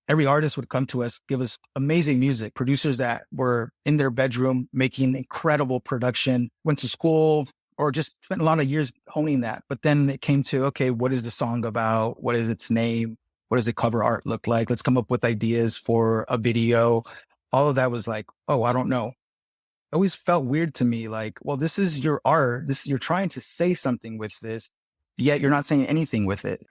every artist would come to us, give us amazing music, producers that were in their bedroom making incredible production, went to school or just spent a lot of years honing that. But then it came to, okay, what is the song about? What is its name? What does the cover art look like? Let's come up with ideas for a video. All of that was like, oh, I don't know. It always felt weird to me. Like, well, this is your art. You're trying to say something with this, yet you're not saying anything with it.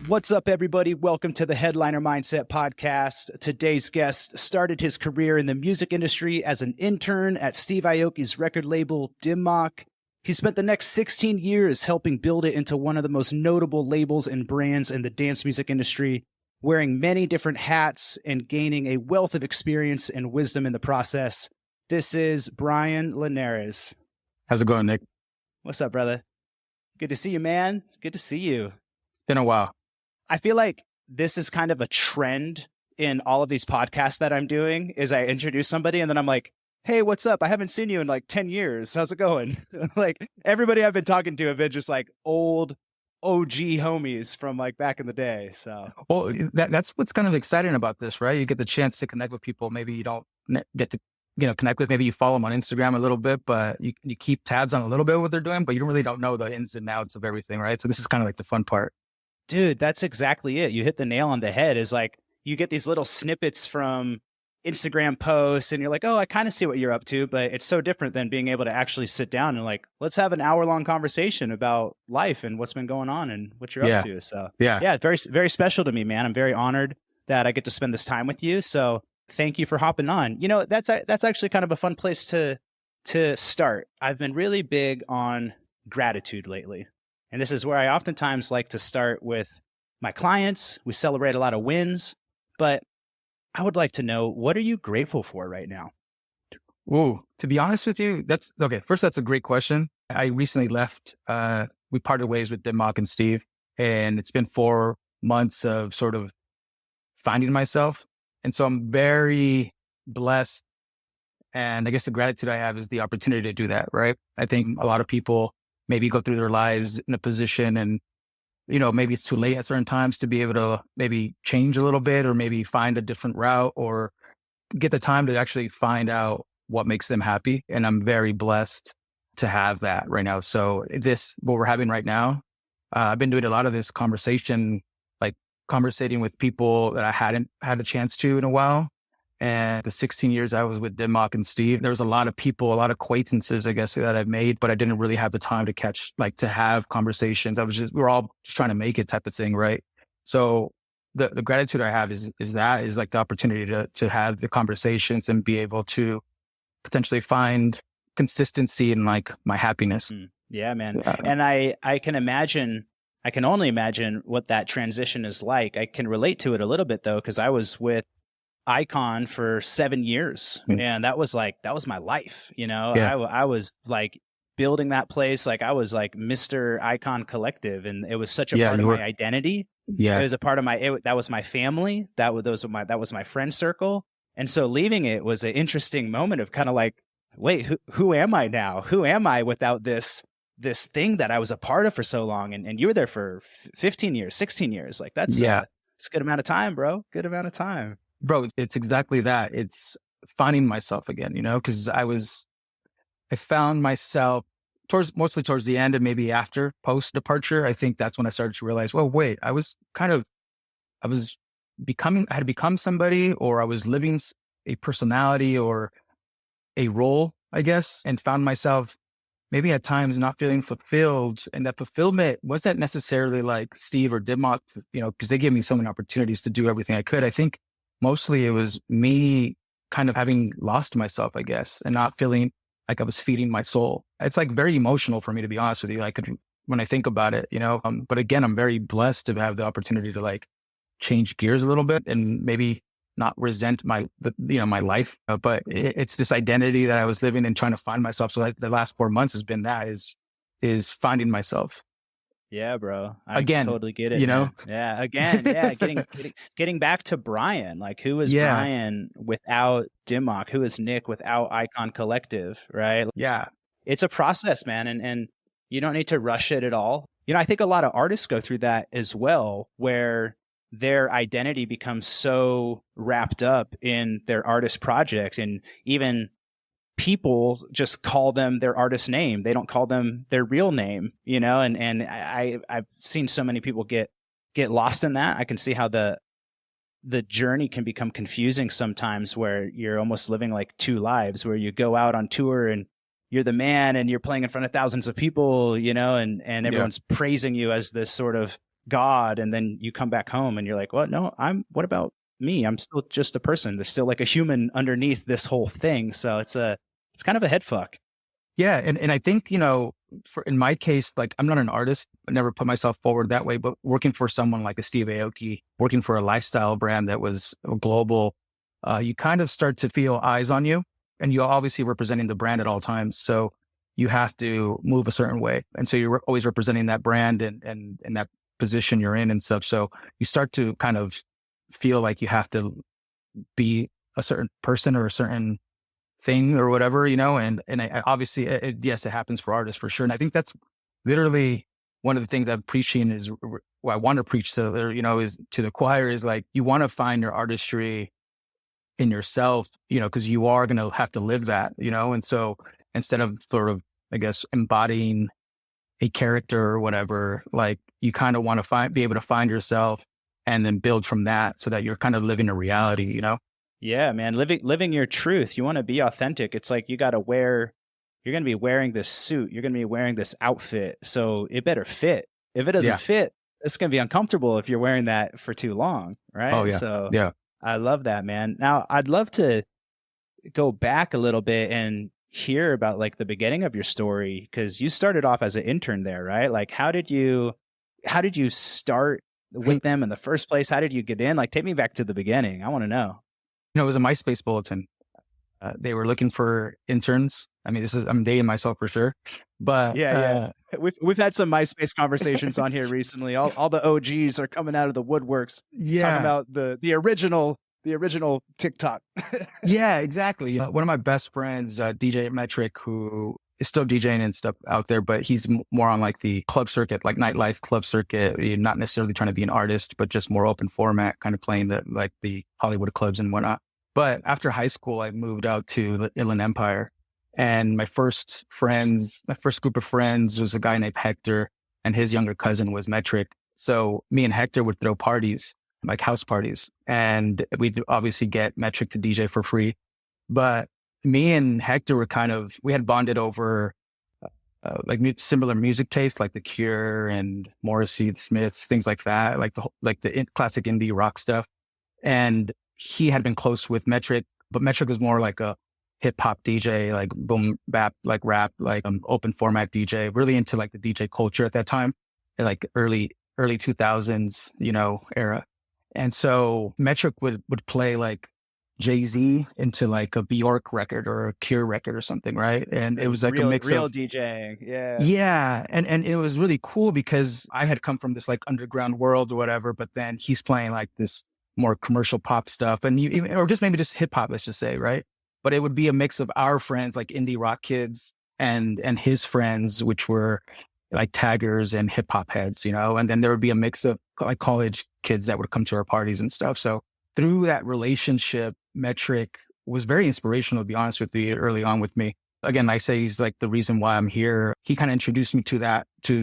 What's up, everybody? Welcome to the Headliner Mindset Podcast. Today's guest started his career in the music industry as an intern at Steve Aoki's record label, Dim Mak. He spent the next 16 years helping build it into one of the most notable labels and brands in the dance music industry, wearing many different hats and gaining a wealth of experience and wisdom in the process. This is Bryan LINARES. How's it going, Nick? What's up, brother? Good to see you, man. Good to see you. It's been a while. I feel like this is kind of a trend in all of these podcasts that I'm doing is I introduce somebody and then I'm like, hey, what's up? I haven't seen you in like 10 years. How's it going? Like everybody I've been talking to have been just like old OG homies from like back in the day. So, well, that's what's kind of exciting about this, right? You get the chance to connect with people maybe you don't get to, connect with. Maybe you follow them on Instagram a little bit, but you keep tabs on a little bit of what they're doing, but you don't know the ins and outs of everything, right? So this is kind of like the fun part. Dude, that's exactly it. You hit the nail on the head. Is like you get these little snippets from Instagram posts and you're like, oh, I kind of see what you're up to, but it's so different than being able to actually sit down and like, let's have an hour-long conversation about life and what's been going on and what you're up to. So yeah, very, very special to me, man. I'm very honored that I get to spend this time with you. So thank you for hopping on. That's actually kind of a fun place to start. I've been really big on gratitude lately. And this is where I oftentimes like to start with my clients. We celebrate a lot of wins, but I would like to know, what are you grateful for right now? Ooh, to be honest with you, that's okay. First, that's a great question. I recently left. We parted ways with Dim Mak and Steve, and it's been 4 months of sort of finding myself. And so I'm very blessed. And I guess the gratitude I have is the opportunity to do that, right? I think a lot of people maybe go through their lives in a position and, maybe it's too late at certain times to be able to maybe change a little bit or maybe find a different route or get the time to actually find out what makes them happy. And I'm very blessed to have that right now. So what we're having right now, I've been doing a lot of this conversation, like conversating with people that I hadn't had a chance to in a while. And the 16 years I was with Dim Mak and Steve, there was a lot of people, a lot of acquaintances, I guess, that I've made, but I didn't really have the time to have conversations. We're all just trying to make it type of thing, right? So the gratitude I have is like the opportunity to have the conversations and be able to potentially find consistency in like my happiness. Yeah, man. And I can only imagine what that transition is like. I can relate to it a little bit though, because I was with Icon for 7 years. And that was my life. I was like building that place. Like I was like Mr. Icon Collective. And it was such a part of my identity. Yeah. It was a part of that was my family. That was my friend circle. And so leaving it was an interesting moment of kind of like, wait, who am I now? Who am I without this thing that I was a part of for so long? And you were there for 15 years, 16 years. Like it's a good amount of time, bro. Good amount of time. Bro, it's exactly that. It's finding myself again, because I found myself mostly towards the end and maybe after post departure. I think that's when I started to realize, well, wait, I had become somebody, or I was living a personality or a role, I guess, and found myself maybe at times not feeling fulfilled. And that fulfillment wasn't necessarily like Steve or Dim Mak, because they gave me so many opportunities to do everything I could. I think mostly it was me kind of having lost myself, I guess, and not feeling like I was feeding my soul. It's like very emotional for me, to be honest with you. When I think about it, but again, I'm very blessed to have the opportunity to like change gears a little bit and maybe not resent my life. But it's this identity that I was living and trying to find myself. So the last 4 months has been is finding myself. Yeah, bro. I Again, totally get it, you know? man. Yeah, again, yeah, getting back to Bryan. Like, who is Yeah. Bryan without Dim Mak? Who is Nick without Icon Collective, right? Yeah. It's a process, man, and you don't need to rush it at all. You know, I think a lot of artists go through that as well, where their identity becomes so wrapped up in their artist project, and even people just call them their artist name. They don't call them their real name, you know, and I've seen so many people get lost in that. I can see how the journey can become confusing sometimes, where you're almost living like two lives, where you go out on tour and you're the man and you're playing in front of thousands of people, you know, and Yeah. everyone's praising you as this sort of god, and then you come back home and you're like, well, no, what about me? I'm still just a person. There's still like a human underneath this whole thing. So it's kind of a head fuck. Yeah. And I think, for in my case, like I'm not an artist, I never put myself forward that way, but working for someone like a Steve Aoki, working for a lifestyle brand that was global, you kind of start to feel eyes on you, and you're obviously representing the brand at all times. So you have to move a certain way. And so you're always representing that brand and that position you're in and stuff. So you start to kind of feel like you have to be a certain person or a certain thing or whatever, and I obviously, yes, it happens for artists for sure. And I think that's literally one of the things I'm preaching is what I want to preach to, is to the choir is like, you want to find your artistry in yourself, because you are going to have to live that, and so instead of sort of, I guess, embodying a character or whatever, like you kind of want to be able to find yourself and then build from that so that you're kind of living a reality. Yeah, man, living your truth. You want to be authentic. It's like you're going to be wearing this suit. You're going to be wearing this outfit. So it better fit. If it doesn't Yeah. fit, it's going to be uncomfortable if you're wearing that for too long, right? Oh yeah. So Yeah. I love that, man. Now, I'd love to go back a little bit and hear about like the beginning of your story, because you started off as an intern there, right? Like how did you start with them in the first place? How did you get in? Like, take me back to the beginning. I want to know. It was a MySpace bulletin. They were looking for interns. I mean, I'm dating myself for sure, but Yeah. We've had some MySpace conversations on here recently. All the OGs are coming out of the woodworks talking about the original TikTok. yeah, exactly. One of my best friends, DJ Metric, who is still DJing and stuff out there, but he's more on like the club circuit, like nightlife club circuit. You're not necessarily trying to be an artist, but just more open format, kind of playing the Hollywood clubs and whatnot. But after high school, I moved out to the Inland Empire, and my first group of friends was a guy named Hector, and his younger cousin was Metric. So me and Hector would throw parties, like house parties, and we'd obviously get Metric to DJ for free. But me and Hector we had bonded over like similar music taste, like The Cure and Morrissey, the Smiths, things like that, like the classic indie rock stuff. And he had been close with Metric, but Metric was more like a hip hop DJ, like boom bap, like rap, like open format DJ, really into like the DJ culture at that time, like early 2000s, era. And so Metric would play like Jay-Z into like a Bjork record or a Cure record or something, right? And it was like a mix real of DJing. Yeah. yeah, and it was really cool because I had come from this like underground world or whatever, but then he's playing like this more commercial pop stuff, and or just maybe just hip hop, let's just say, right? But it would be a mix of our friends, like indie rock kids, and his friends, which were like taggers and hip hop heads, and then there would be a mix of like college kids that would come to our parties and stuff. So through that relationship, Metric was very inspirational, to be honest with you, early on with me. Again, I say he's like the reason why I'm here. He kind of introduced me to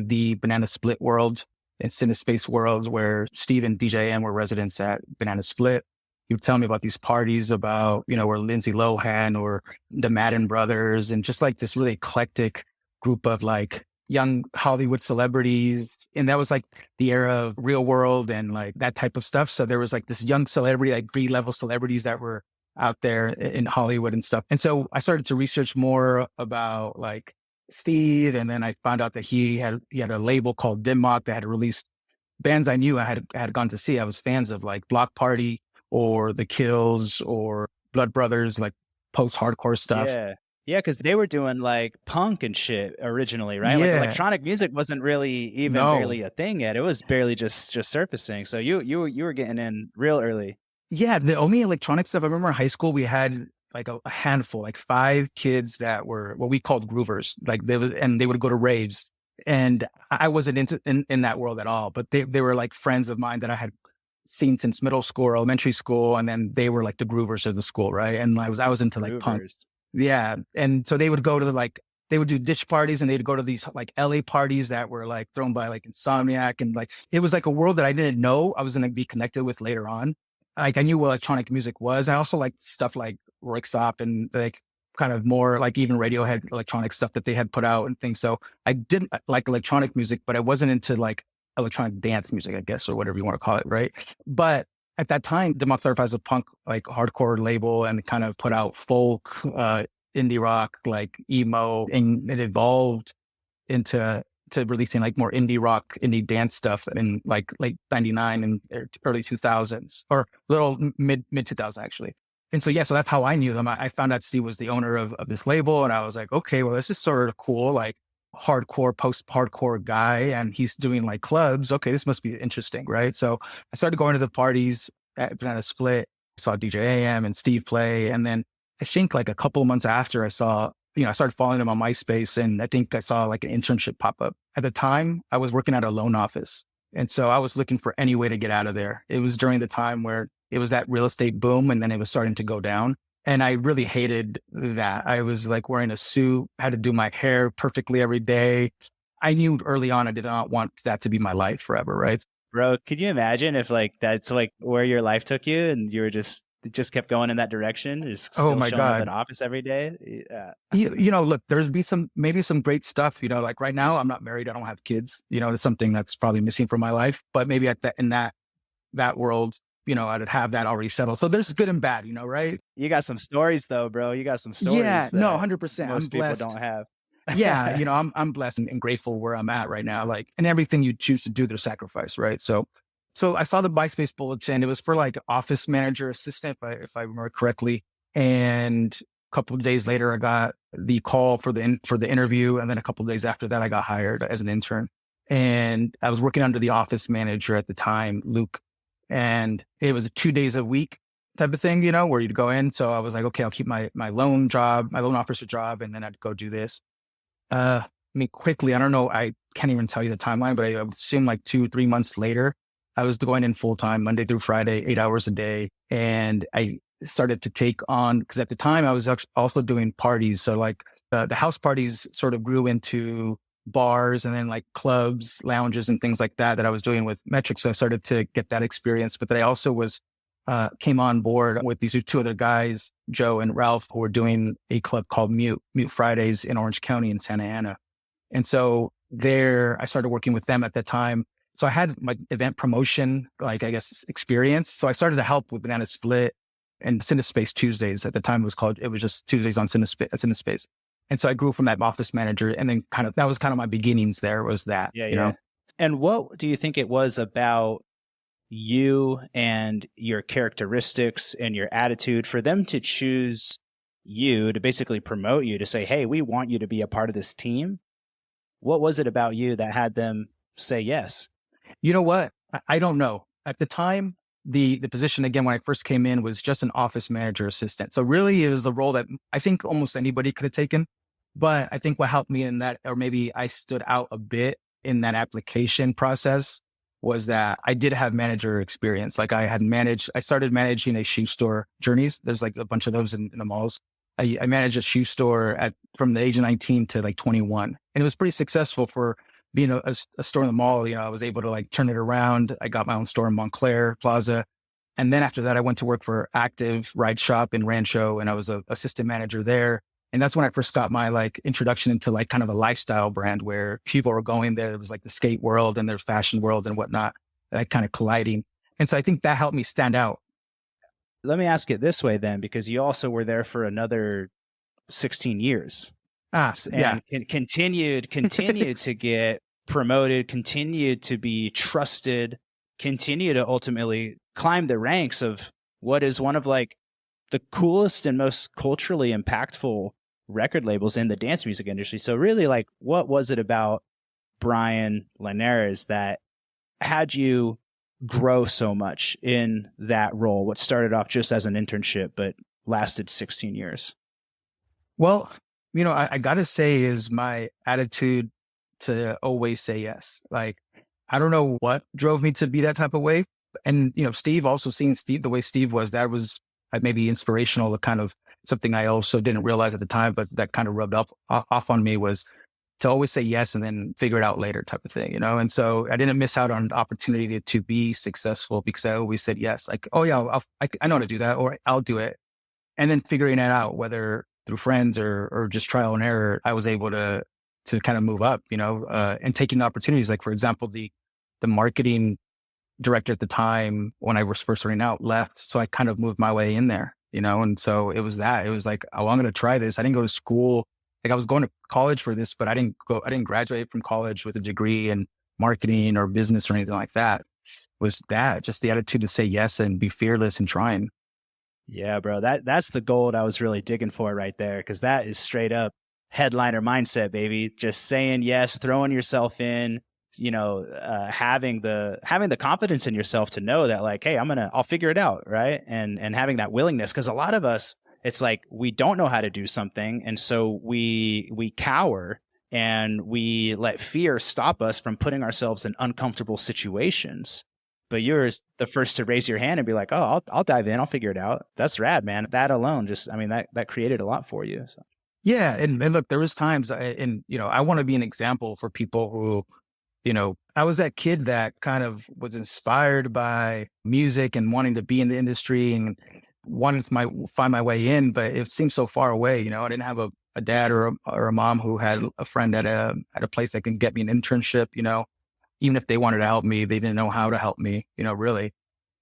the Banana Split world and Cinespace world, where Steve and DJM were residents at Banana Split. He would tell me about these parties about, where Lindsay Lohan or the Madden brothers, and just like this really eclectic group of like young Hollywood celebrities. And that was like the era of Real World and like that type of stuff. So there was like this young celebrity, like B-level celebrities that were out there in Hollywood and stuff. And so I started to research more about like Steve. And then I found out that he had a label called Dim Mak that had released bands I knew I had gone to see. I was fans of like Block Party or The Kills or Blood Brothers, like post-hardcore stuff. Yeah. Yeah, because they were doing like punk and shit originally, right? Like Yeah. electronic music wasn't really even No. barely a thing yet. It was barely just surfacing. So you were getting in real early. Yeah, the only electronic stuff I remember in high school, we had like a handful, like 5 kids that were what we called groovers. Like and they would go to raves. And I wasn't in that world at all, but they were like friends of mine that I had seen since middle school or elementary school. And then they were like the groovers of the school, right? And I was into like punk. Groovers. Yeah. And so they would go to like they would do ditch parties and they'd go to these like LA parties that were like thrown by like Insomniac. And like it was like a world that I didn't know I was gonna be connected with later on. Like I knew what electronic music was. I also liked stuff like Röyksopp and like kind of more like even Radiohead electronic stuff that they had put out and things. So I didn't like electronic music, but I wasn't into like electronic dance music, I guess, or whatever you want to call it, right? But at that time, Dim Mak has a punk like hardcore label and kind of put out folk, indie rock, like emo, and it evolved into to releasing like more indie rock, indie dance stuff in like late '99 and early 2000s, or little mid 2000s actually. And so yeah, so that's how I knew them. I found out Steve was the owner of this label, and I was like, okay, well, this is sort of cool, like hardcore, post-hardcore guy, and he's doing like clubs. Okay, this must be interesting, right? So I started going to the parties at Banana Split. I saw DJ AM and Steve play, and then I think like a couple of months after I saw, I started following him on MySpace, and I think I saw like an internship pop up. At the time, I was working at a loan office. And so I was looking for any way to get out of there. It was during the time where it was that real estate boom and then it was starting to go down. And I really hated that. I was like wearing a suit, had to do my hair perfectly every day. I knew early on I did not want that to be my life forever, right? Bro, could you imagine if like that's like where your life took you and you were just it just kept going in that direction, just Oh still my showing up God. at office every day? Yeah. Look, there'd be maybe some great stuff, like right now I'm not married. I don't have kids, there's something that's probably missing from my life, but maybe in that world, I'd have that already settled. So there's good and bad, right? You got some stories though, bro. You got some Yeah, stories no, that 100%. I'm most people blessed. don't have. Yeah, I'm blessed and grateful where I'm at right now. Like, and everything you choose to do, there's sacrifice, right? So I saw the MySpace bulletin. It was for like office manager assistant, if I remember correctly. And a couple of days later, I got the call for the interview, and then a couple of days after that, I got hired as an intern. And I was working under the office manager at the time, Luke, and it was 2 days a week type of thing, where you'd go in. So I was like, okay, I'll keep my loan officer job, and then I'd go do this. I mean, quickly, I don't know, I can't even tell you the timeline, but I would assume like 2-3 months later, I was going in full time, Monday through Friday, 8 hours a day. And I started to take on, because at the time I was also doing parties. So like the house parties sort of grew into bars and then like clubs, lounges and things like that I was doing with Metrics. So I started to get that experience, but then I also came on board with these 2 other guys, Joe and Ralph, who were doing a club called Mute Fridays in Orange County in Santa Ana. And so there, I started working with them at that time. So I had my event promotion, like I guess, experience. So I started to help with Banana Split and Cinespace Tuesdays. At the time, it was just Tuesdays on Cinespace. And so I grew from that office manager, and then that was kind of my beginnings. There was that, Yeah. And what do you think it was about you and your characteristics and your attitude for them to choose you, to basically promote you, to say, hey, we want you to be a part of this team? What was it about you that had them say yes? You know what? I don't know. At the time, the position, again, when I first came in, was just an office manager assistant. So really it was a role that I think almost anybody could have taken. But I think what helped me in that, or maybe I stood out a bit in that application process, was that I did have manager experience. Like I started managing a shoe store, Journeys. There's like a bunch of those in the malls. I managed a shoe store from the age of 19 to like 21. And it was pretty successful for being a store in the mall. I was able to like turn it around. I got my own store in Montclair Plaza. And then after that, I went to work for Active Ride Shop in Rancho, and I was an assistant manager there. And that's when I first got my like introduction into like kind of a lifestyle brand where people were going there. There was like the skate world and there's fashion world and whatnot, like kind of colliding. And so I think that helped me stand out. Let me ask it this way then, because you also were there for another 16 years. Yeah. And continued to get promoted, continued to be trusted, continue to ultimately climb the ranks of what is one of like the coolest and most culturally impactful record labels in the dance music industry. So really, like, what was it about Bryan Linares that had you grow so much in that role? What started off just as an internship, but lasted 16 years? Well, I gotta say is my attitude to always say yes. Like, I don't know what drove me to be that type of way. And, Steve, also seeing Steve, the way Steve was, that was maybe inspirational, to kind of something I also didn't realize at the time, but that kind of rubbed off on me, was to always say yes and then figure it out later type of thing, And so I didn't miss out on the opportunity to be successful because I always said yes. Like, oh yeah, I know how to do that, or I'll do it. And then figuring it out, whether through friends or just trial and error, I was able to kind of move up, and taking opportunities. Like, for example, the marketing director at the time when I was first starting out left. So I kind of moved my way in there, and so it was like, oh, I'm going to try this. I didn't go to school. Like, I was going to college for this, but I didn't graduate from college with a degree in marketing or business or anything like that. Was that just the attitude to say yes and be fearless and trying. Yeah, bro. That's the gold I was really digging for right there, because that is straight up headliner mindset, baby. Just saying yes, throwing yourself in, having the confidence in yourself to know that, like, hey, I'll figure it out, right? And having that willingness, because a lot of us, it's like we don't know how to do something, and so we cower and we let fear stop us from putting ourselves in uncomfortable situations. But you're the first to raise your hand and be like, oh, I'll dive in. I'll figure it out. That's rad, man. That alone, that created a lot for you. So. Yeah. And look, there was times, I want to be an example for people who, I was that kid that kind of was inspired by music and wanting to be in the industry and wanted to find my way in, but it seemed so far away. I didn't have a dad or a mom who had a friend at a place that can get me an internship, even if they wanted to help me, they didn't know how to help me, really.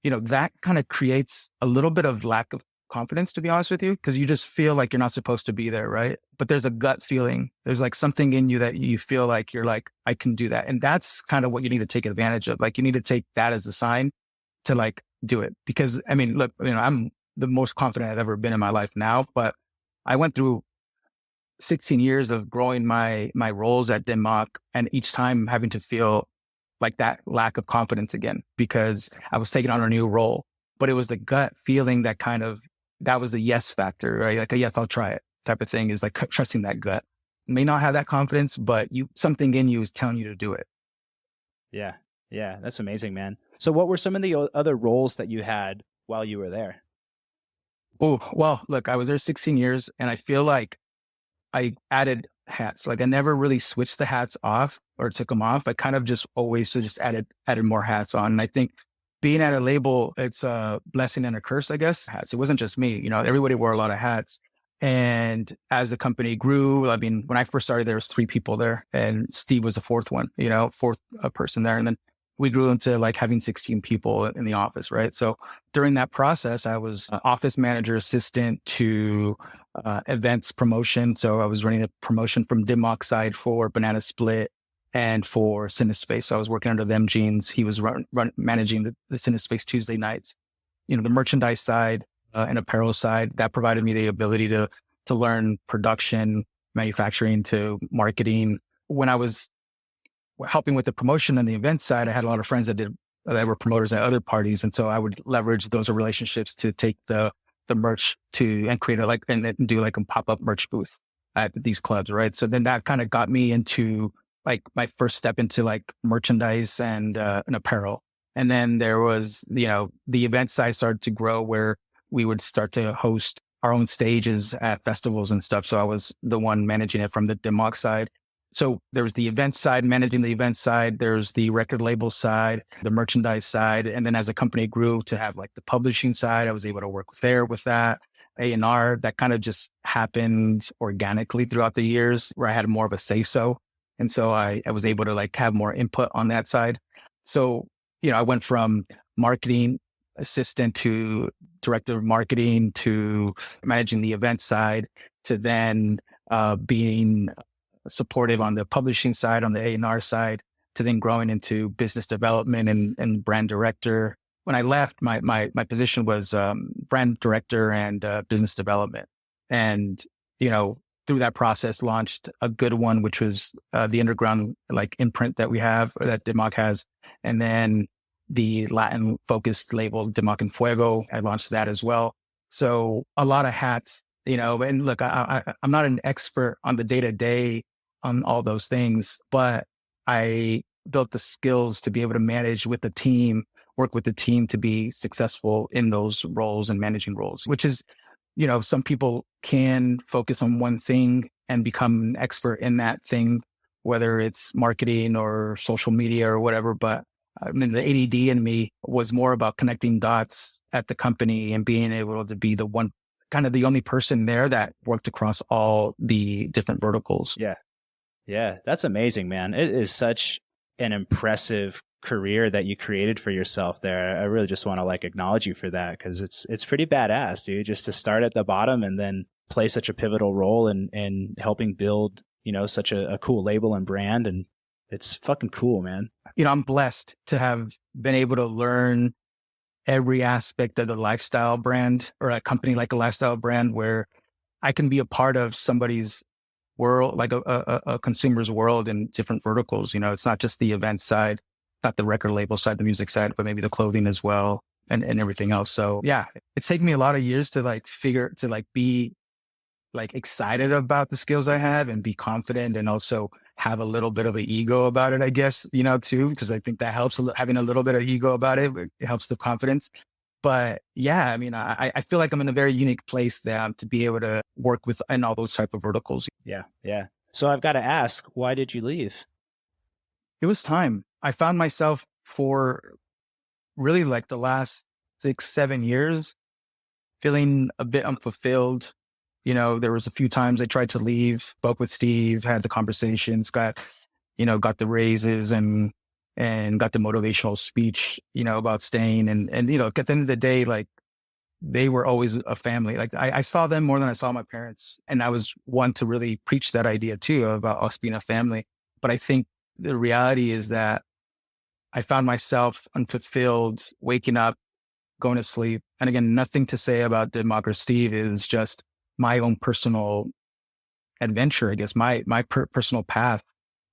That kind of creates a little bit of lack of confidence, to be honest with you, because you just feel like you're not supposed to be there, right? But there's a gut feeling. There's like something in you that you feel like you're like, I can do that. And that's kind of what you need to take advantage of. Like, you need to take that as a sign to like do it. Because I mean, look, I'm the most confident I've ever been in my life now, but I went through 16 years of growing my roles at Dim Mak, and each time having to feel like that lack of confidence again, because I was taking on a new role, but it was the gut feeling that was the yes factor, right? Like, yes, I'll try it type of thing, is like trusting that gut. May not have that confidence, but something in you is telling you to do it. Yeah. Yeah. That's amazing, man. So what were some of the other roles that you had while you were there? Oh, well, look, I was there 16 years and I feel like I added hats. Like, I never really switched the hats off or took them off. I kind of just always just added more hats on. And I think being at a label, it's a blessing and a curse, I guess. Hats. It wasn't just me, everybody wore a lot of hats. And as the company grew, I mean, when I first started, there was 3 people there and Steve was the fourth one, fourth person there. And then we grew into like having 16 people in the office, right? So during that process, I was office manager assistant to events promotion. So I was running a promotion from Dim Mak side for Banana Split and for Cinespace. So I was working under them jeans. He was managing the Cinespace Tuesday nights. The merchandise side and apparel side, that provided me the ability to learn production, manufacturing to marketing. When I was helping with the promotion and the event side, I had a lot of friends that were promoters at other parties. And so I would leverage those relationships to take the merch and create and do like a pop-up merch booth at these clubs. Right. So then that kind of got me into like my first step into like merchandise and apparel. And then there was, the event side started to grow where we would start to host our own stages at festivals and stuff. So I was the one managing it from the Dim Mak side. So there was the event side, managing the event side. There's the record label side, the merchandise side. And then as the company grew to have like the publishing side, I was able to work with that. A&R, that kind of just happened organically throughout the years where I had more of a say-so. And so I was able to like have more input on that side. So, I went from marketing assistant to director of marketing to managing the event side to then being supportive on the publishing side, on the A&R side, to then growing into business development and brand director. When I left, my position was brand director and business development. And, through that process launched a good one, which was the underground like imprint that we have, or that Dim Mak has. And then the Latin focused label Dim Mak and Fuego, I launched that as well. So a lot of hats, and look, I'm not an expert on the day to day on all those things, but I built the skills to be able to manage with the team, work with the team to be successful in those roles and managing roles, which is, some people can focus on one thing and become an expert in that thing, whether it's marketing or social media or whatever. But I mean, the ADD in me was more about connecting dots at the company and being able to be the one, kind of the only person there that worked across all the different verticals. Yeah. Yeah. That's amazing, man. It is such an impressive career that you created for yourself there. I really just want to like acknowledge you for that, because it's pretty badass, dude, just to start at the bottom and then play such a pivotal role in helping build, such a cool label and brand. And it's fucking cool, man. I'm blessed to have been able to learn every aspect of the lifestyle brand, or a company like a lifestyle brand, where I can be a part of somebody's world, like a consumer's world in different verticals. It's not just the event side, not the record label side, the music side, but maybe the clothing as well, and everything else. So yeah, it's taken me a lot of years to be like excited about the skills I have and be confident, and also have a little bit of an ego about it, I guess, too, because I think that helps. Having a little bit of ego about it helps the confidence. But yeah, I mean, I feel like I'm in a very unique place there to be able to work with in all those type of verticals. Yeah. Yeah. So I've got to ask, why did you leave? It was time. I found myself for really like the last 6-7 years feeling a bit unfulfilled. There was a few times I tried to leave, spoke with Steve, had the conversations, got the raises and got the motivational speech, about staying. And, at the end of the day, like, they were always a family. Like I saw them more than I saw my parents. And I was one to really preach that idea too, about us being a family. But I think the reality is that I found myself unfulfilled, waking up, going to sleep. And again, nothing to say about Dim Mak or Steve. It was just my own personal adventure, I guess, my personal path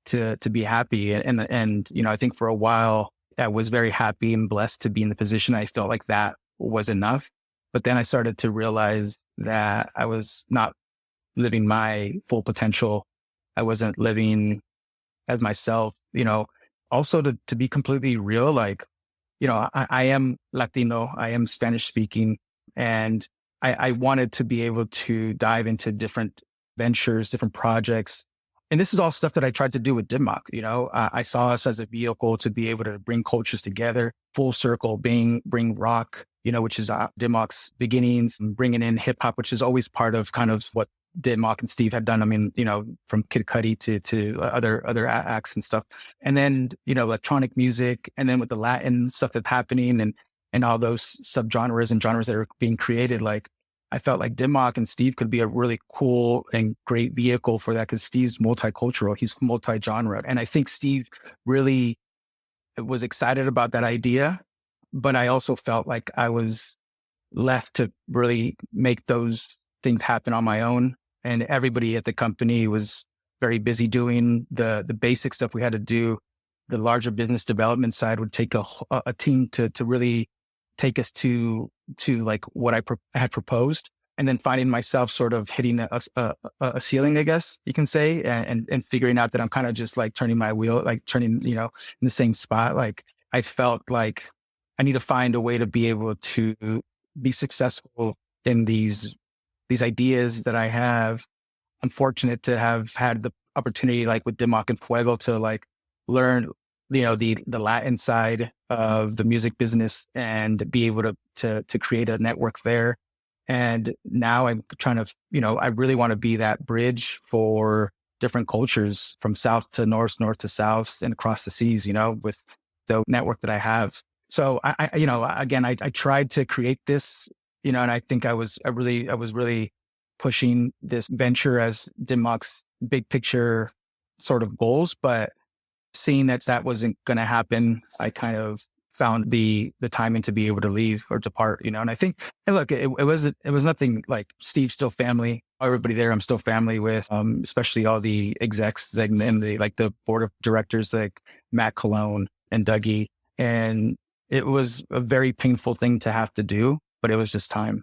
to be happy. And I think for a while I was very happy and blessed to be in the position. I felt like that was enough. But then I started to realize that I was not living my full potential. I wasn't living as myself, also to be completely real, like, I am Latino, I am Spanish speaking, and I wanted to be able to dive into different ventures, different projects. And this is all stuff that I tried to do with Dim Mak. I saw us as a vehicle to be able to bring cultures together, full circle, bring rock, which is Dim Mak's beginnings, and bringing in hip hop, which is always part of kind of what Dim Mak and Steve had done. I mean, from Kid Cudi to other acts and stuff. And then, electronic music, and then with the Latin stuff that's happening and all those subgenres and genres that are being created, like, I felt like Dim Mak and Steve could be a really cool and great vehicle for that, because Steve's multicultural, he's multi-genre. And I think Steve really was excited about that idea, but I also felt like I was left to really make those things happen on my own. And everybody at the company was very busy doing the basic stuff we had to do. The larger business development side would take a team to really take us to like what I had proposed, and then finding myself sort of hitting a ceiling, I guess you can say, and figuring out that I'm kind of just like turning my wheel, like turning, in the same spot. Like, I felt like I need to find a way to be able to be successful in these ideas that I have. I'm fortunate to have had the opportunity, like with Dim Mak and Fuego, to like learn, the Latin side of the music business and be able to create a network there. And now I'm trying to, I really want to be that bridge for different cultures from south to north, north to south, and across the seas, with the network that I have. So I tried to create this, and I think I was really pushing this venture as Dim Mak's big picture sort of goals, but seeing that wasn't going to happen, I kind of found the timing to be able to leave or depart, and I think, and look, it was nothing like Steve's still family. Everybody there, I'm still family with, especially all the execs and the board of directors, like Matt Colon and Dougie. And it was a very painful thing to have to do, but it was just time.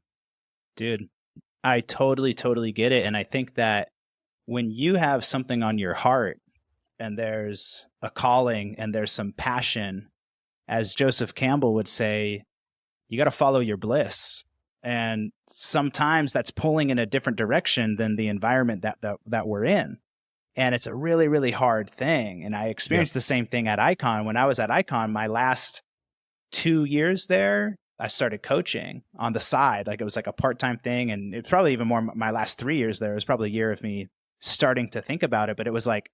Dude, I totally, totally get it. And I think that when you have something on your heart and there's a calling and there's some passion, as Joseph Campbell would say, you got to follow your bliss. And sometimes that's pulling in a different direction than the environment that we're in. And it's a really, really hard thing. And I experienced the same thing at Icon. When I was at Icon, my last 2 years there, I started coaching on the side. Like, it was like a part-time thing. And it's probably even more my last 3 years there. It was probably a year of me starting to think about it. But it was like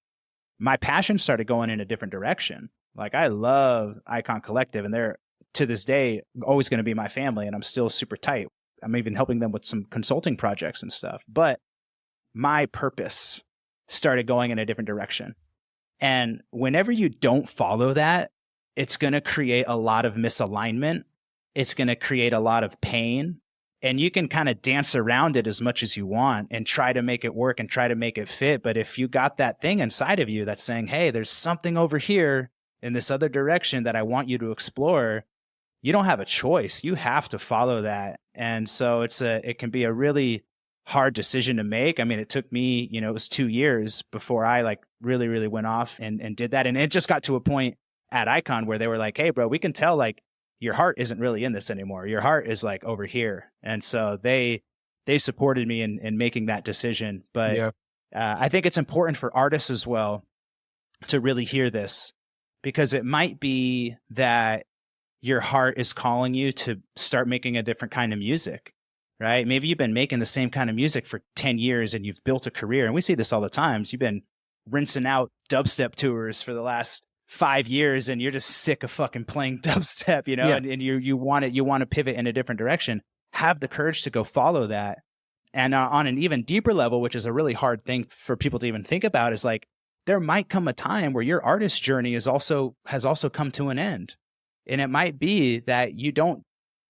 my passion started going in a different direction. Like, I love Icon Collective, and they're, to this day, always going to be my family. And I'm still super tight. I'm even helping them with some consulting projects and stuff. But my purpose started going in a different direction. And whenever you don't follow that, it's going to create a lot of misalignment. It's going to create a lot of pain. And you can kind of dance around it as much as you want and try to make it work and try to make it fit. But if you got that thing inside of you that's saying, hey, there's something over here in this other direction that I want you to explore, you don't have a choice. You have to follow that. And so it can be a really hard decision to make. I mean, it took me, it was 2 years before I like really, really went off and did that. And it just got to a point at Icon where they were like, hey, bro, we can tell like your heart isn't really in this anymore. Your heart is like over here. And so they supported me in making that decision. But I think it's important for artists as well to really hear this, because it might be that your heart is calling you to start making a different kind of music, right? Maybe you've been making the same kind of music for 10 years and you've built a career. And we see this all the time. You've been rinsing out dubstep tours for the last 5 years and you're just sick of fucking playing dubstep, and you want to pivot in a different direction. Have the courage to go follow that. And on an even deeper level, which is a really hard thing for people to even think about, is like, there might come a time where your artist journey has also come to an end. And it might be that you don't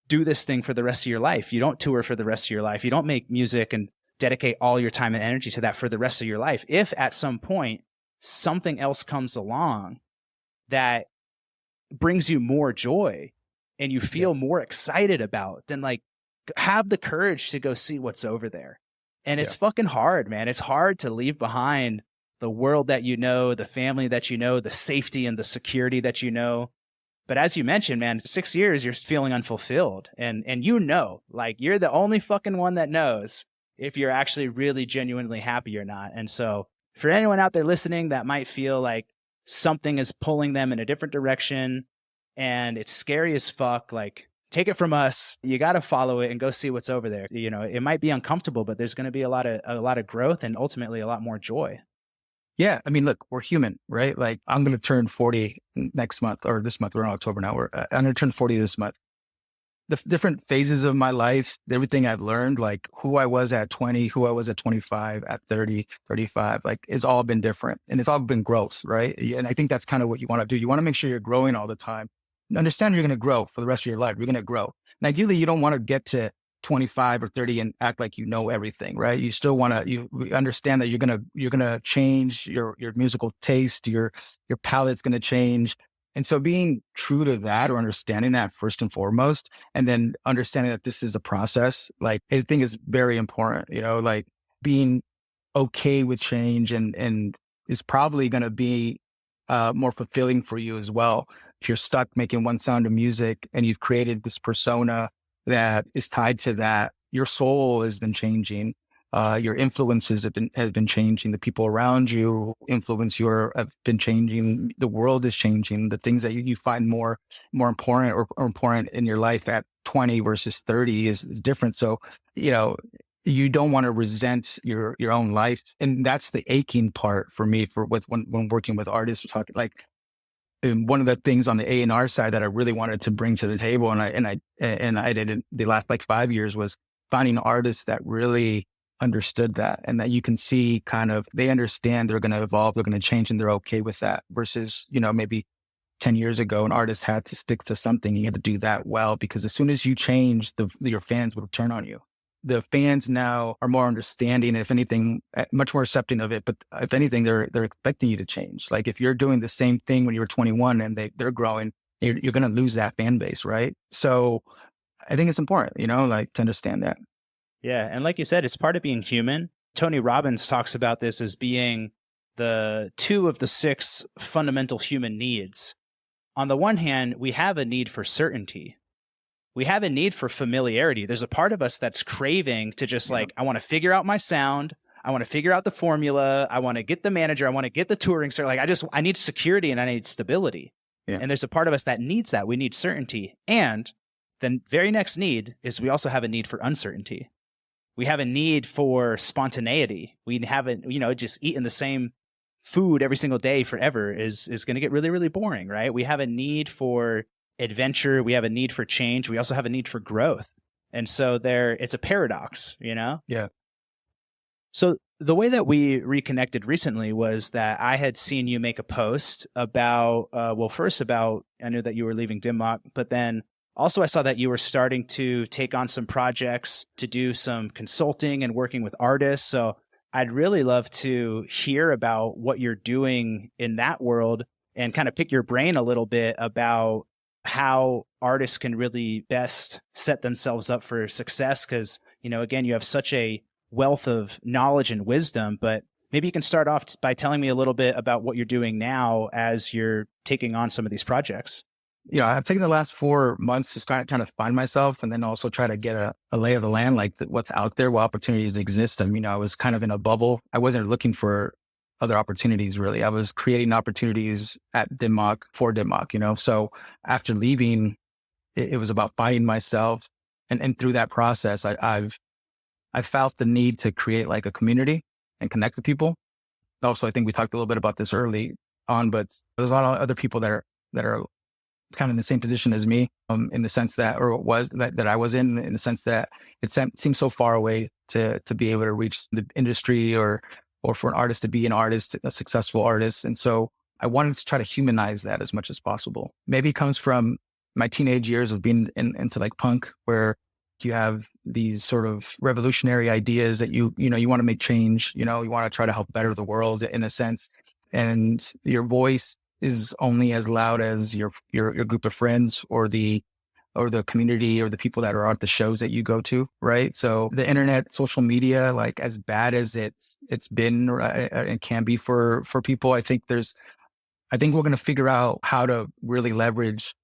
do this thing for the rest of your life. You don't tour for the rest of your life. You don't make music and dedicate all your time and energy to that for the rest of your life. If at some point something else comes along that brings you more joy and you feel more excited about, then like, have the courage to go see what's over there. And it's fucking hard, man. It's hard to leave behind the world that the family that the safety and the security that But as you mentioned, man, 6 years, you're feeling unfulfilled. And like, you're the only fucking one that knows if you're actually really genuinely happy or not. And so for anyone out there listening that might feel like something is pulling them in a different direction and it's scary as fuck, like, take it from us. You got to follow it and go see what's over there. It might be uncomfortable, but there's going to be a lot of growth and ultimately a lot more joy. Yeah. I mean, look, we're human, right? Like, I'm going to turn 40 next month, or this month. We're in October now. I'm going to turn 40 this month. The different phases of my life, everything I've learned, like who I was at 20, who I was at 25, at 30, 35, like it's all been different and it's all been growth, right? And I think that's kind of what you want to do. You want to make sure you're growing all the time. Understand you're going to grow for the rest of your life. You're going to grow. And ideally, you don't want to get to 25 or 30 and act like you know everything, right? You still want to, you understand that you're going to change your musical taste, your palate's going to change. And so being true to that, or understanding that first and foremost, and then understanding that this is a process, like, I think is very important, like being okay with change and is probably going to be more fulfilling for you as well. If you're stuck making one sound of music and you've created this persona that is tied to that, your soul has been changing. Your influences have been changing. The people around you influence you have been changing. The world is changing. The things that you find more important or important in your life at 20 versus 30 is different. So, you don't want to resent your own life. And that's the aching part for me when working with artists. We're talking like, one of the things on the A&R side that I really wanted to bring to the table, and I did it the last like 5 years, was finding artists that really understood that, and that you can see kind of, they understand they're going to evolve, they're going to change, and they're okay with that, versus, maybe 10 years ago, an artist had to stick to something. You had to do that well, because as soon as you change, your fans would turn on you. The fans now are more understanding, if anything, much more accepting of it. But if anything, they're expecting you to change. Like if you're doing the same thing when you were 21 and they're growing, you're going to lose that fan base, right? So I think it's important, like to understand that. Yeah. And like you said, it's part of being human. Tony Robbins talks about this as being the 2 of the 6 fundamental human needs. On the one hand, we have a need for certainty. We have a need for familiarity. There's a part of us that's craving to just like, I want to figure out my sound. I want to figure out the formula. I want to get the manager. I want to get the touring. So like, I need security and I need stability. Yeah. And there's a part of us that needs that. We need certainty. And the very next need is we also have a need for uncertainty. We have a need for spontaneity. We haven't, just eating the same food every single day forever is going to get really, really boring, right? We have a need for adventure. We have a need for change. We also have a need for growth. And so it's a paradox, Yeah. So the way that we reconnected recently was that I had seen you make a post about, first about, I knew that you were leaving Dim Mak, but then also I saw that you were starting to take on some projects to do some consulting and working with artists. So I'd really love to hear about what you're doing in that world and kind of pick your brain a little bit about how artists can really best set themselves up for success. Because, again, you have such a wealth of knowledge and wisdom, but maybe you can start off by telling me a little bit about what you're doing now as you're taking on some of these projects. I've taken the last 4 months to kind of find myself, and then also try to get a lay of the land, like what's out there, what opportunities exist. I was kind of in a bubble. I wasn't looking for other opportunities, really. I was creating opportunities at Dim Mak for Dim Mak, So after leaving, it was about finding myself. And through that process, I felt the need to create like a community and connect with people. Also, I think we talked a little bit about this early on, but there's a lot of other people that are kind of in the same position as me, in the sense that, or was that I was in the sense that it seemed so far away to be able to reach the industry or for an artist to be an artist, a successful artist. And so I wanted to try to humanize that as much as possible. Maybe it comes from my teenage years of being into like punk, where you have these sort of revolutionary ideas that you want to make change, you want to try to help better the world in a sense. And your voice is only as loud as your group of friends or the community or the people that are at the shows that you go to, right? So the internet, social media, like as bad as it's been and can be for people, I think we're going to figure out how to really leverage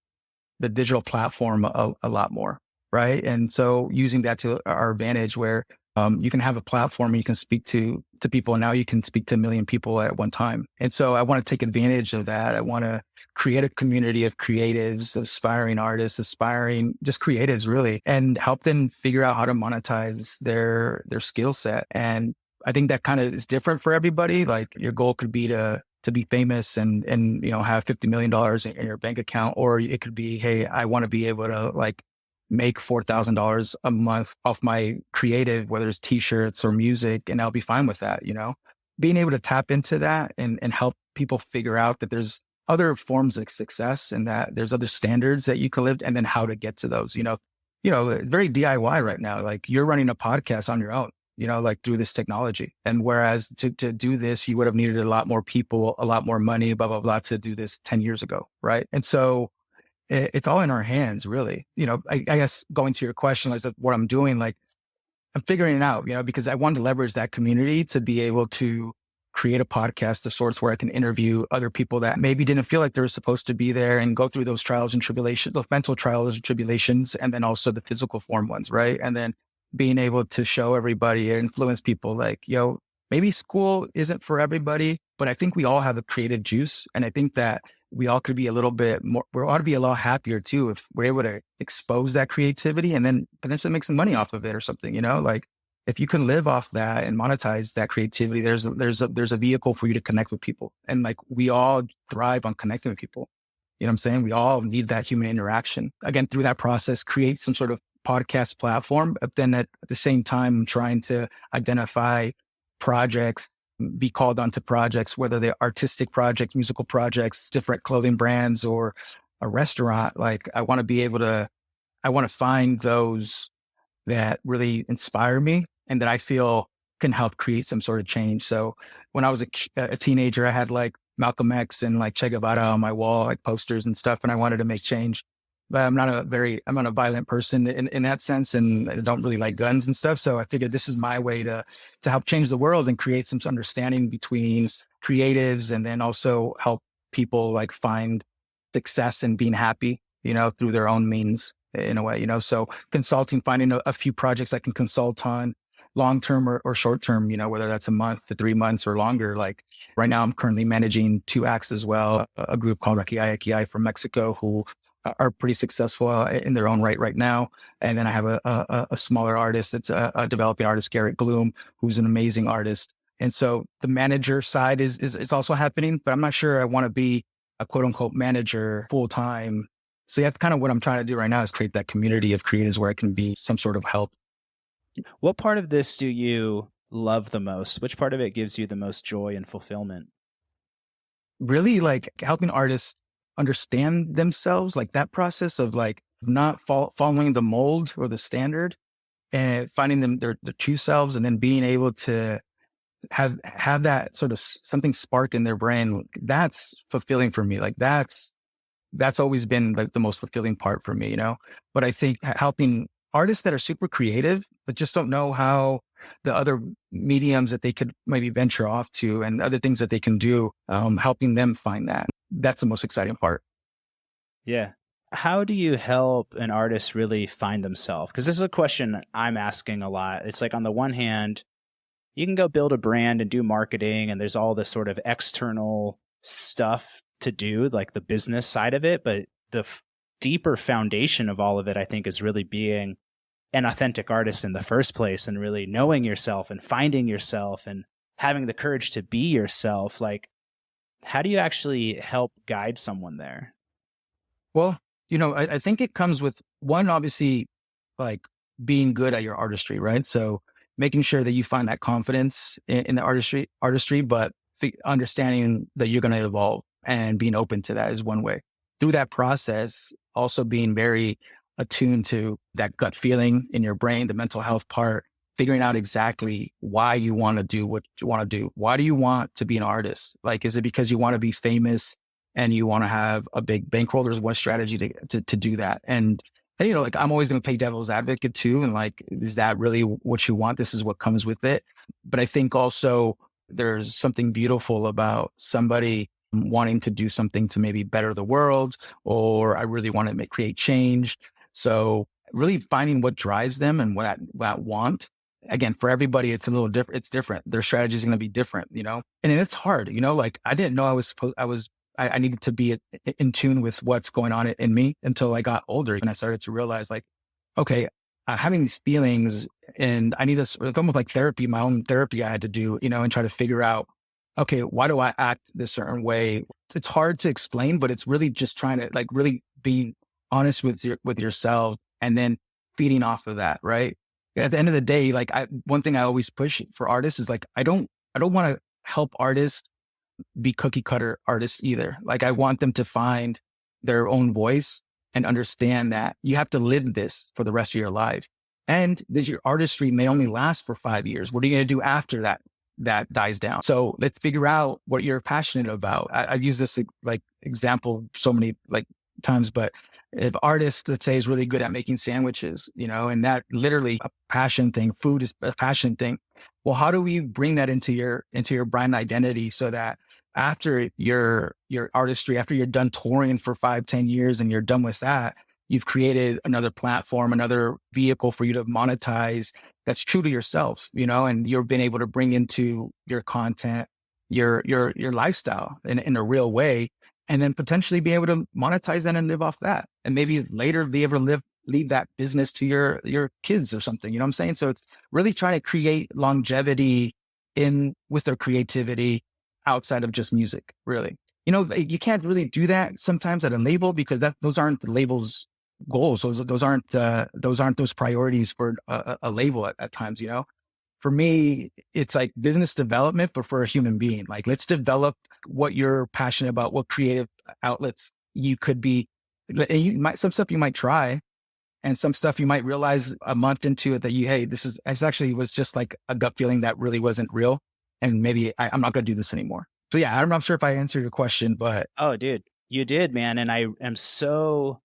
the digital platform a lot more, right? And so using that to our advantage, where you can have a platform and you can speak to people, and now you can speak to 1 million people at one time. And so I want to take advantage of that. I want to create a community of creatives, aspiring artists, aspiring just creatives really, and help them figure out how to monetize their skill set. And I think that kind of is different for everybody. Like your goal could be to be famous and have $50 million in your bank account, or it could be, hey, I want to be able to like make $4,000 a month off my creative, whether it's t-shirts or music, and I'll be fine with that. Being able to tap into that and help people figure out that there's other forms of success and that there's other standards that you can live, and then how to get to those, very DIY right now. Like you're running a podcast on your own, like through this technology. And whereas to do this, you would have needed a lot more people, a lot more money, blah, blah, blah, to do this 10 years ago. Right. And so it's all in our hands, really. I guess going to your question, like what I'm doing, like I'm figuring it out, because I want to leverage that community to be able to create a podcast of sorts where I can interview other people that maybe didn't feel like they were supposed to be there and go through those trials and tribulations, the mental trials and tribulations, and then also the physical form ones, right? And then being able to show everybody and influence people like, maybe school isn't for everybody, but I think we all have a creative juice. And I think that we all could be a little bit more, we ought to be a lot happier too if we're able to expose that creativity and then potentially make some money off of it or something, like if you can live off that and monetize that creativity, there's a vehicle for you to connect with people. And like we all thrive on connecting with people. You know what I'm saying? We all need that human interaction. Again, through that process, create some sort of podcast platform, but then at the same time, trying to identify projects be called onto projects, whether they're artistic projects, musical projects, different clothing brands, or a restaurant. Like I want to be able to, I want to find those that really inspire me and that I feel can help create some sort of change. So when I was a teenager, I had like Malcolm X and like Che Guevara on my wall, like posters and stuff, and I wanted to make change. But I'm not a violent person in that sense, and I don't really like guns and stuff. So I figured this is my way to help change the world and create some understanding between creatives, and then also help people like find success and being happy, through their own means in a way, so consulting, finding a few projects I can consult on long term or short term, whether that's a month to 3 months or longer. Like right now, I'm currently managing two acts as well, a group called Aki from Mexico who are pretty successful in their own right now. And then I have a smaller artist. It's a developing artist, Garrett Gloom, who's an amazing artist. And so the manager side is also happening, but I'm not sure I want to be a quote unquote manager full time. So that's kind of what I'm trying to do right now, is create that community of creatives where I can be some sort of help. What part of this do you love the most? Which part of it gives you the most joy and fulfillment? Really like helping artists understand themselves, like that process of like not following the mold or the standard, and finding their true selves, and then being able to have that sort of something spark in their brain. That's fulfilling for me. Like that's always been like the most fulfilling part for me, But I think helping artists that are super creative, but just don't know how the other mediums that they could maybe venture off to and other things that they can do, helping them find that. That's the most exciting part. Yeah. How do you help an artist really find themselves? Because this is a question I'm asking a lot. It's like, on the one hand, you can go build a brand and do marketing, and there's all this sort of external stuff to do, like the business side of it. But the deeper foundation of all of it, I think, is really being an authentic artist in the first place, and really knowing yourself and finding yourself and having the courage to be yourself. Like, how do you actually help guide someone there? Well, I think it comes with one, obviously, like being good at your artistry, right? So making sure that you find that confidence in the artistry, but understanding that you're going to evolve and being open to that is one way. Through that process, also being very attuned to that gut feeling in your brain, the mental health part, figuring out exactly why you want to do what you want to do. Why do you want to be an artist? Like, is it because you want to be famous and you want to have a big bankroll? There's one strategy to do that. And like I'm always going to play devil's advocate too. And like, is that really what you want? This is what comes with it. But I think also there's something beautiful about somebody wanting to do something to maybe better the world, or I really want to create change. So really finding what drives them and what want. Again, for everybody, it's a little different. It's different. Their strategy is going to be different, and it's hard, like I didn't know I needed to be in tune with what's going on in me until I got older. And I started to realize like, okay, having these feelings, and I need to almost like therapy, my own therapy I had to do, and try to figure out, okay, why do I act this certain way? It's hard to explain, but it's really just trying to like really be honest with yourself, and then feeding off of that. Right. At the end of the day, like one thing I always push for artists is like, I don't want to help artists be cookie cutter artists either. Like I want them to find their own voice and understand that you have to live this for the rest of your life. And your artistry may only last for 5 years. What are you going to do after that dies down? So let's figure out what you're passionate about. I've used this like example so many like times, but if artists, let's say, is really good at making sandwiches, and that literally a passion thing, food is a passion thing. Well, how do we bring that into your brand identity so that after your artistry, after you're done touring for 5-10 years and you're done with that, you've created another platform, another vehicle for you to monetize that's true to yourself, and you've been able to bring into your content, your lifestyle in a real way, and then potentially be able to monetize that and live off that. And maybe later be able to leave that business to your kids or something, you know what I'm saying? So it's really trying to create longevity with their creativity outside of just music, really. You can't really do that sometimes at a label, because those aren't the label's goals. Those aren't those priorities for a label at times, for me, it's like business development, but for a human being. Like, let's develop what you're passionate about, what creative outlets you could be. Some stuff you might try, and some stuff you might realize a month into it that hey, this actually was just like a gut feeling that really wasn't real. And maybe I'm not going to do this anymore. So yeah, I'm not sure if I answered your question, but. Oh, dude, you did, man. And I am so,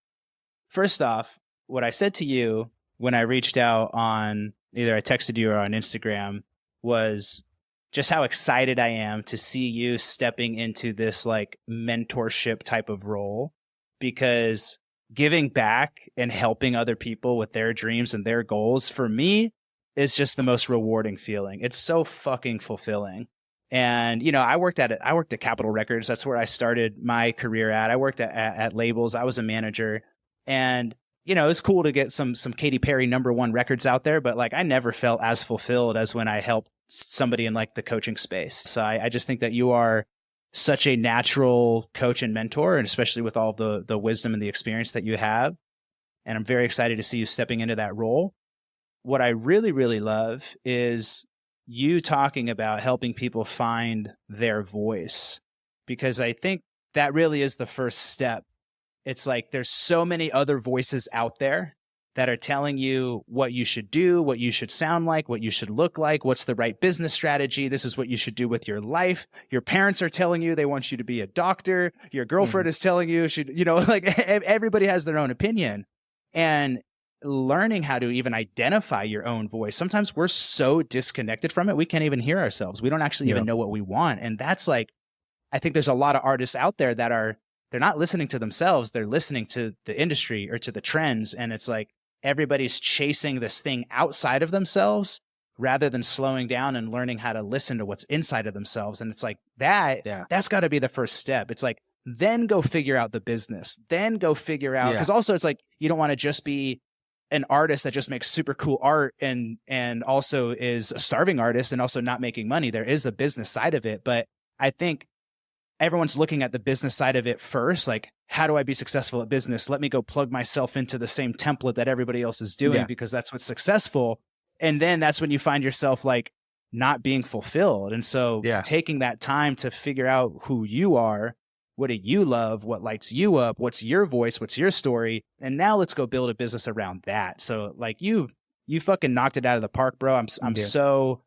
first off, what I said to you when I reached out on either I texted you or on Instagram was just how excited I am to see you stepping into this like mentorship type of role, because giving back and helping other people with their dreams and their goals for me is just the most rewarding feeling. It's so fucking fulfilling. And, you know, I worked at Capitol Records. That's where I started my career at. I worked at labels. I was a manager, and, you know, it was cool to get some Katy Perry #1 records out there, but like I never felt as fulfilled as when I helped somebody in like the coaching space. So I just think that you are such a natural coach and mentor, and especially with all the wisdom and the experience that you have. And I'm very excited to see you stepping into that role. What I really, really love is you talking about helping people find their voice, because I think that really is the first step. It's like there's so many other voices out there that are telling you what you should do, what you should sound like, what you should look like, what's the right business strategy. This is what you should do with your life. Your parents are telling you they want you to be a doctor. Your girlfriend is telling you, you know, like everybody has their own opinion. And learning how to even identify your own voice. Sometimes we're so disconnected from it, we can't even hear ourselves. We don't actually even know what we want. And that's like, I think there's a lot of artists out there that they're not listening to themselves. They're listening to the industry or to the trends. And it's like everybody's chasing this thing outside of themselves rather than slowing down and learning how to listen to what's inside of themselves. And it's like that's got to be the first step. It's like, then go figure out the business, then go figure out, because also it's like, you don't want to just be an artist that just makes super cool art and also is a starving artist and also not making money. There is a business side of it, but I think everyone's looking at the business side of it first. Like, how do I be successful at business? Let me go plug myself into the same template that everybody else is doing because that's what's successful. And then that's when you find yourself like not being fulfilled. And so taking that time to figure out who you are, what do you love, what lights you up, what's your voice, what's your story, and now let's go build a business around that. So like you fucking knocked it out of the park, bro. I'm so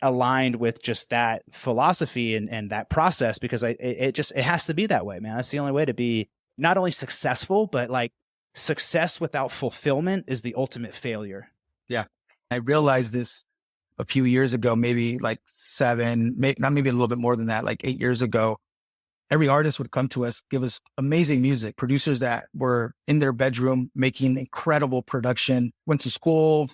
aligned with just that philosophy and that process, because it has to be that way, man. That's the only way to be not only successful, but like success without fulfillment is the ultimate failure. Yeah. I realized this a few years ago, maybe like maybe a little bit more than that, like 8 years ago. Every artist would come to us, give us amazing music, producers that were in their bedroom making incredible production, went to school,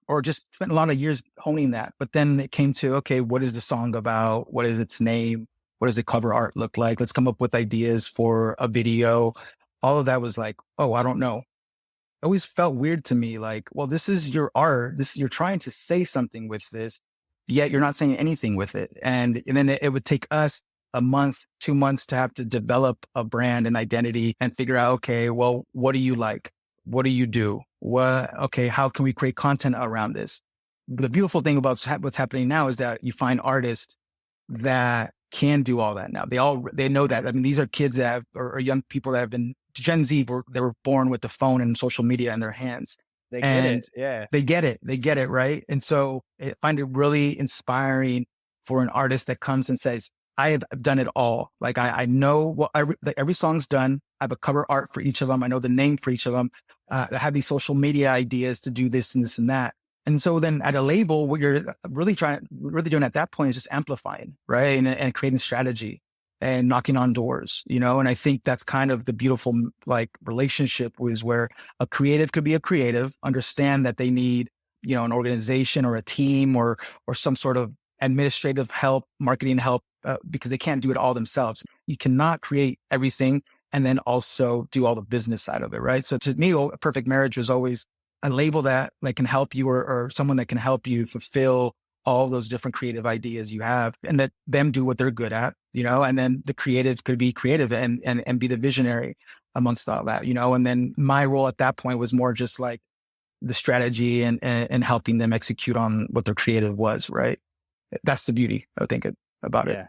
or just spent a lot of years honing that. But then it came to, okay, what is the song about? What is its name? What does the cover art look like? Let's come up with ideas for a video. All of that was like, oh, I don't know. It always felt weird to me. Like, well, this is your art. You're trying to say something with this, yet you're not saying anything with it. And then it would take us a month, 2 months to have to develop a brand and identity and figure out, okay, well, what do you like? What do you do? Okay, how can we create content around this? The beautiful thing about what's happening now is that you find artists that can do all that now. They know that. I mean, these are kids that or young people that have been Gen Z, they were born with the phone and social media in their hands. They get it. Yeah. They get it. Right. And so I find it really inspiring for an artist that comes and says, I have done it all. Like I know what every song's done. I have a cover art for each of them. I know the name for each of them. I have these social media ideas to do this and this and that. And so then at a label, what you're really doing at that point is just amplifying, right? And creating strategy and knocking on doors, you know? And I think that's kind of the beautiful like relationship was where a creative could be a creative, understand that they need, you know, an organization or a team or some sort of administrative help, marketing help, because they can't do it all themselves. You cannot create everything and then also do all the business side of it, right? So to me, a perfect marriage was always a label that like can help you or someone that can help you fulfill all those different creative ideas you have and let them do what they're good at, you know, and then the creatives could be creative and be the visionary amongst all that, you know, and then my role at that point was more just like the strategy and helping them execute on what their creative was, right? That's the beauty, I think, about it. Yeah.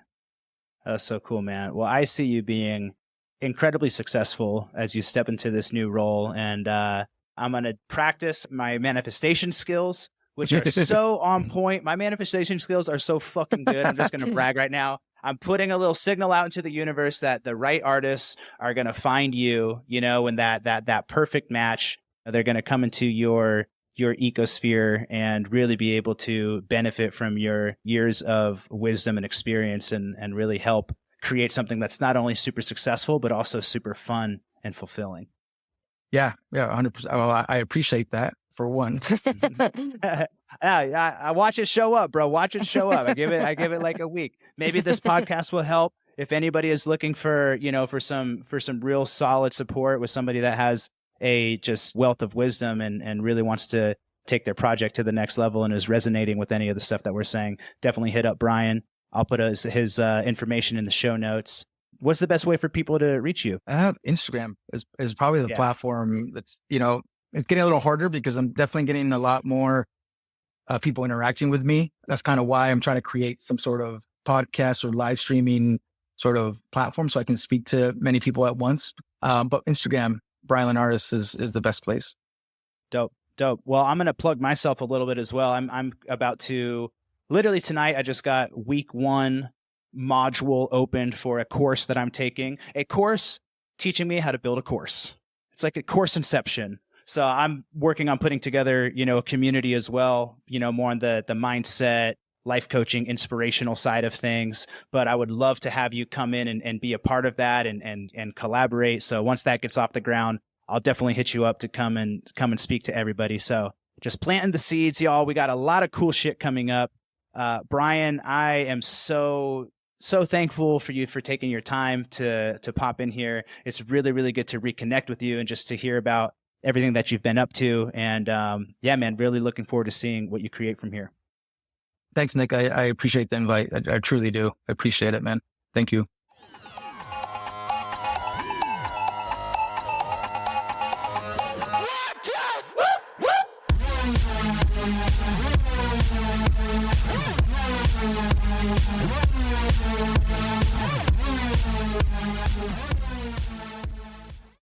That's so cool, man. Well, I see you being incredibly successful as you step into this new role. And I'm going to practice my manifestation skills, which are so on point. My manifestation skills are so fucking good. I'm just going to brag right now. I'm putting a little signal out into the universe that the right artists are going to find you, you know, and that perfect match. They're going to come into your ecosphere and really be able to benefit from your years of wisdom and experience and really help create something that's not only super successful, but also super fun and fulfilling. Yeah, 100%. Well, I appreciate that, for one. I watch it show up, bro. Watch it show up. I give it like a week. Maybe this podcast will help. If anybody is looking for, you know, for some real solid support with somebody that has a just wealth of wisdom and really wants to take their project to the next level and is resonating with any of the stuff that we're saying, definitely hit up Bryan. I'll put his information in the show notes. What's the best way for people to reach you? Instagram is probably the platform that's, you know, it's getting a little harder because I'm definitely getting a lot more people interacting with me. That's kind of why I'm trying to create some sort of podcast or live streaming sort of platform so I can speak to many people at once. But Instagram, Bryan LINARES is the best place. Dope. Well, I'm going to plug myself a little bit as well. I'm about to, literally tonight, I just got week 1 module opened for a course that I'm taking. A course teaching me how to build a course. It's like a course inception. So I'm working on putting together, you know, a community as well, you know, more on the mindset, life coaching, inspirational side of things. But I would love to have you come in and be a part of that and collaborate. So once that gets off the ground, I'll definitely hit you up to come and speak to everybody. So just planting the seeds, y'all. We got a lot of cool shit coming up. Bryan, I am so thankful for you for taking your time to pop in here. It's really, really good to reconnect with you and just to hear about everything that you've been up to. And yeah, man, really looking forward to seeing what you create from here. Thanks, Nick. I appreciate the invite. I truly do. I appreciate it, man. Thank you. Woo!